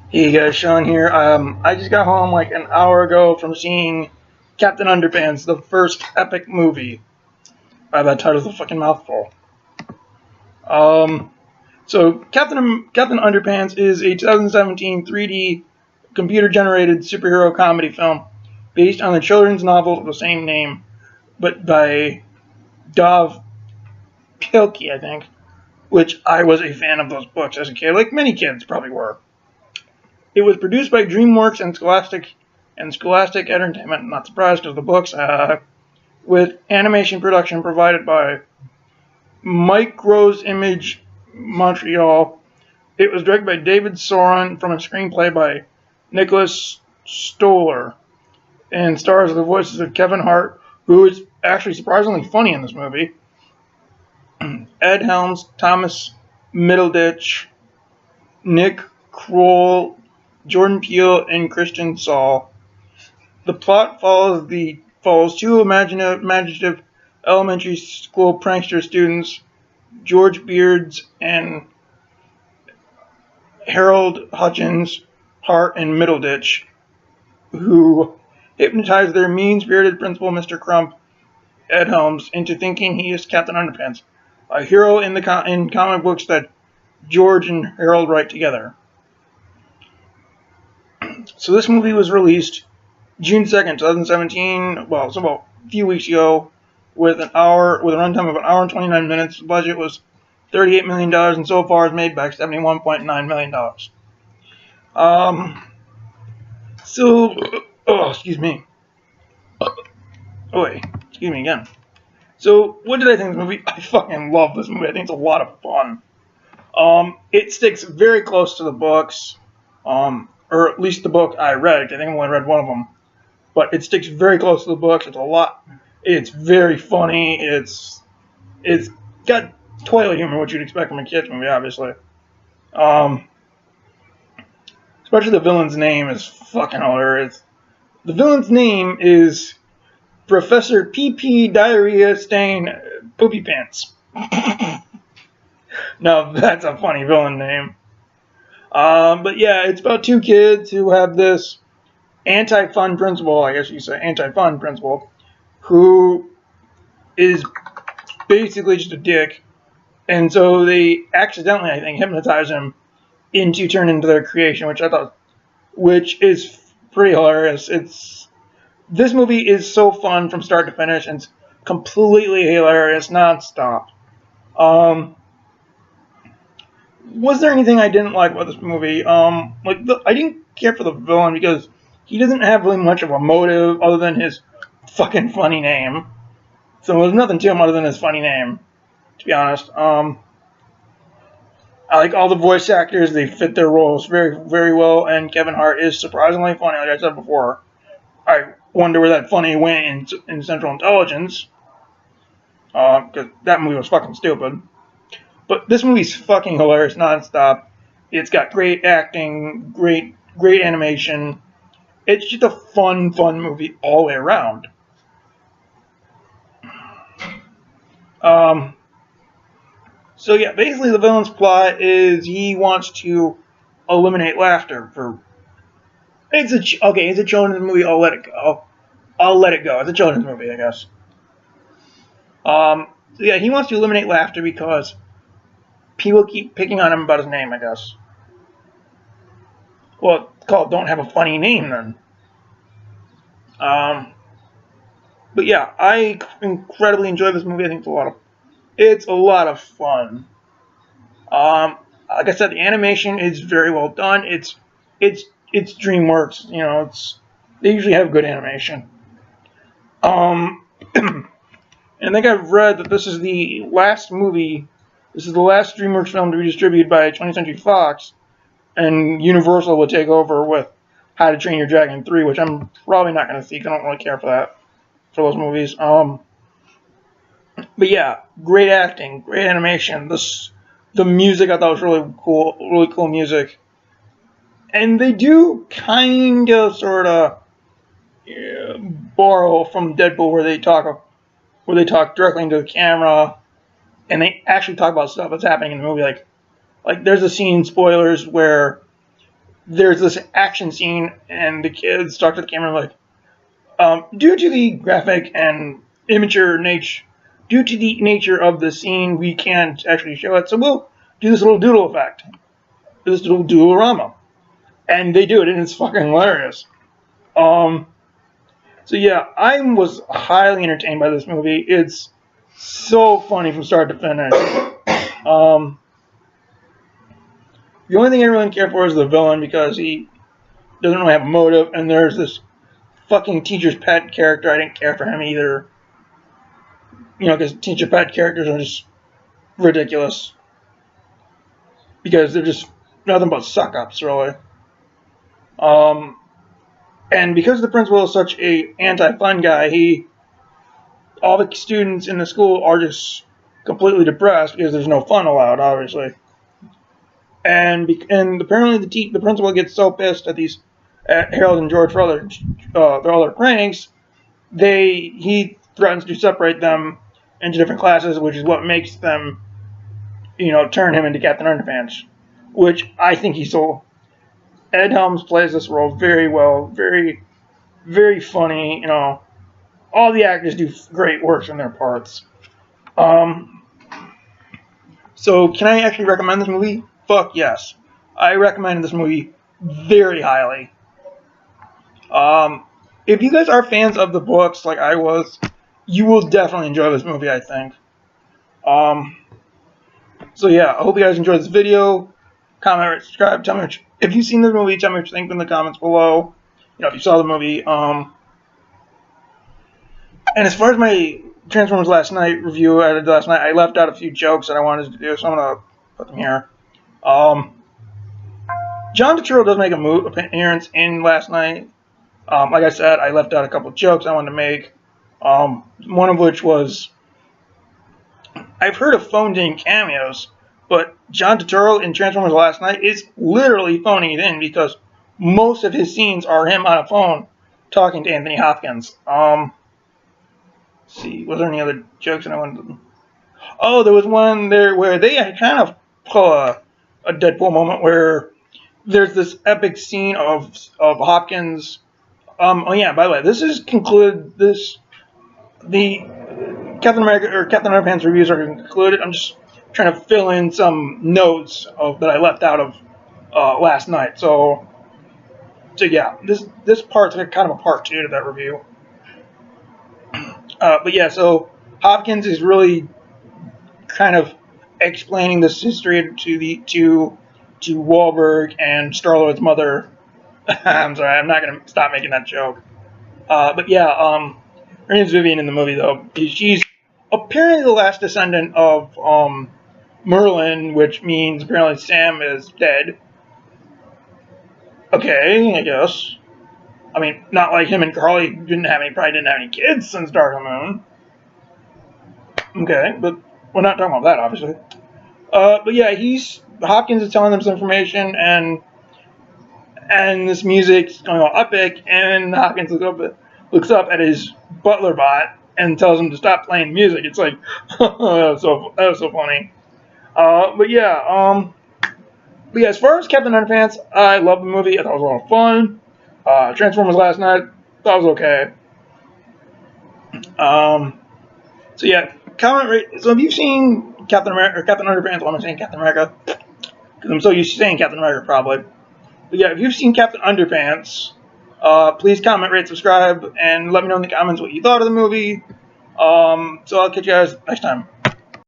Hey guys, Sean here. I just got home like an hour ago from seeing Captain Underpants, the first epic movie. That title's a fucking mouthful. Um, Captain Underpants is a 2017 3D computer-generated superhero comedy film based on the children's novel of the same name, but by Dov Pilkey, I think, which I was a fan of those books as a kid, like many kids probably were. It was produced by DreamWorks and Scholastic Entertainment. Not surprised because the books, with animation production provided by Micros Image Montreal. It was directed by David Soren from a screenplay by Nicholas Stoller and stars the voices of Kevin Hart, who is actually surprisingly funny in this movie, Ed Helms, Thomas Middleditch, Nick Kroll, Jordan Peele, and Christian Saul. The plot follows two imaginative elementary school prankster students, George Beards and Harold Hutchins, Hart and Middleditch, who hypnotize their mean-spirited principal, Mr. Crump, Ed Helms, into thinking he is Captain Underpants, a hero in comic books that George and Harold write together. So this movie was released June 2nd, 2017, well, it's about a few weeks ago, with a runtime of an hour and 29 minutes. The budget was $38 million, and so far has made back $71.9 million. Excuse me. Oh, wait, excuse me again. So, what did I think of this movie? I fucking love this movie. I think it's a lot of fun. It sticks very close to the books, or at least the book I read. I think I only read one of them. But it sticks very close to the books. It's very funny. It's got toilet humor, which you'd expect from a kids movie, obviously. Especially the villain's name is fucking hilarious. The villain's name is Professor PP Diarrhea Stain Poopy Pants. Now that's a funny villain name. But yeah, it's about two kids who have this anti-fun principal, I guess you say, anti-fun principal, who is basically just a dick. And so they accidentally, I think, hypnotize him into turning into their creation, which is pretty hilarious. This movie is so fun from start to finish, and it's completely hilarious, nonstop. Was there anything I didn't like about this movie? I didn't care for the villain because he doesn't have really much of a motive other than his fucking funny name. So there's nothing to him other than his funny name, to be honest. I like all the voice actors. They fit their roles very, very well, and Kevin Hart is surprisingly funny, like I said before. I wonder where that funny went in Central Intelligence, because that movie was fucking stupid. But this movie's fucking hilarious nonstop. It's got great acting, great animation. It's just a fun movie all the way around. So yeah, basically the villain's plot is he wants to eliminate laughter it's a children's movie. I'll let it go. It's a children's movie, I guess. So yeah, he wants to eliminate laughter because people keep picking on him about his name, I guess. Well, it's called Don't Have a Funny Name, then. But yeah, I incredibly enjoy this movie. I think it's a lot of fun. Like I said, the animation is very well done. It's DreamWorks. You know, they usually have good animation. And I think I've read that this is the last movie. This is the last DreamWorks film to be distributed by 20th Century Fox, and Universal will take over with How to Train Your Dragon 3, which I'm probably not going to see because I don't really care for those movies. But yeah, great acting, great animation. The music I thought was really cool music. And they do kind of sort of borrow from Deadpool where they talk directly into the camera, and they actually talk about stuff that's happening in the movie. Like there's a scene, spoilers, where there's this action scene, and the kids talk to the camera like, due to the graphic and immature nature, due to the nature of the scene, we can't actually show it, so we'll do this little doodle effect, this little doodle-rama. And they do it, and it's fucking hilarious. So yeah, I was highly entertained by this movie. It's so funny from start to finish. The only thing I really care for is the villain, because he doesn't really have a motive, and there's this fucking teacher's pet character. I didn't care for him either. You know, because teacher pet characters are just ridiculous. Because they're just nothing but suck-ups, really. And because the principal is such a anti-fun guy, all the students in the school are just completely depressed because there's no fun allowed, obviously. And apparently the principal gets so pissed at Harold and George for all their pranks, he threatens to separate them into different classes, which is what makes them, turn him into Captain Underpants, which I think he's so. Ed Helms plays this role very well, very, very funny. All the actors do great works in their parts. So can I actually recommend this movie? Fuck yes. I recommend this movie very highly. If you guys are fans of the books like I was, you will definitely enjoy this movie, I think. So yeah, I hope you guys enjoyed this video. Comment, rate, subscribe. Tell me if you've seen this movie. Tell me what you think in the comments below. If you saw the movie. And as far as my Transformers Last Night review I did last night, I left out a few jokes that I wanted to do, so I'm gonna put them here. John Turturro does make an appearance in Last Night. Like I said, I left out a couple of jokes I wanted to make. One of which was, I've heard of phoned-in cameos, but John Turturro in Transformers Last Night is literally phoning it in, because most of his scenes are him on a phone talking to Anthony Hopkins. Let's see, was there any other jokes that I wanted to... Oh, there was one there where they kind of pull a Deadpool moment where there's this epic scene of Hopkins. Oh yeah, by the way, this is concluded. The Captain America or Captain Underpants reviews are concluded. I'm just trying to fill in some notes that I left out of last night. So yeah, this part's kind of a part 2 to that review. But yeah, so Hopkins is really kind of explaining this history to Wahlberg and Star-Lord's mother. I'm sorry, I'm not gonna stop making that joke. But yeah, her name's Vivian in the movie, though. She's apparently the last descendant of Merlin, which means apparently Sam is dead. Okay, I guess. I mean, not like him and Carly probably didn't have any kids since Dark of the Moon. Okay, but we're not talking about that, obviously. But yeah, Hopkins is telling them some information, and this music's going all epic, and Hopkins looks up at his butler bot and tells him to stop playing music. It's like, that was so funny. But yeah, as far as Captain Underpants, I love the movie. I thought it was a lot of fun. Transformers Last Night, thought it was okay. So yeah, comment rate. So have you seen Captain America or Captain Underpants? Why am I saying Captain America? Because I'm so used to saying Captain America, probably. But yeah, if you've seen Captain Underpants, please comment, rate, subscribe, and let me know in the comments what you thought of the movie. So I'll catch you guys next time.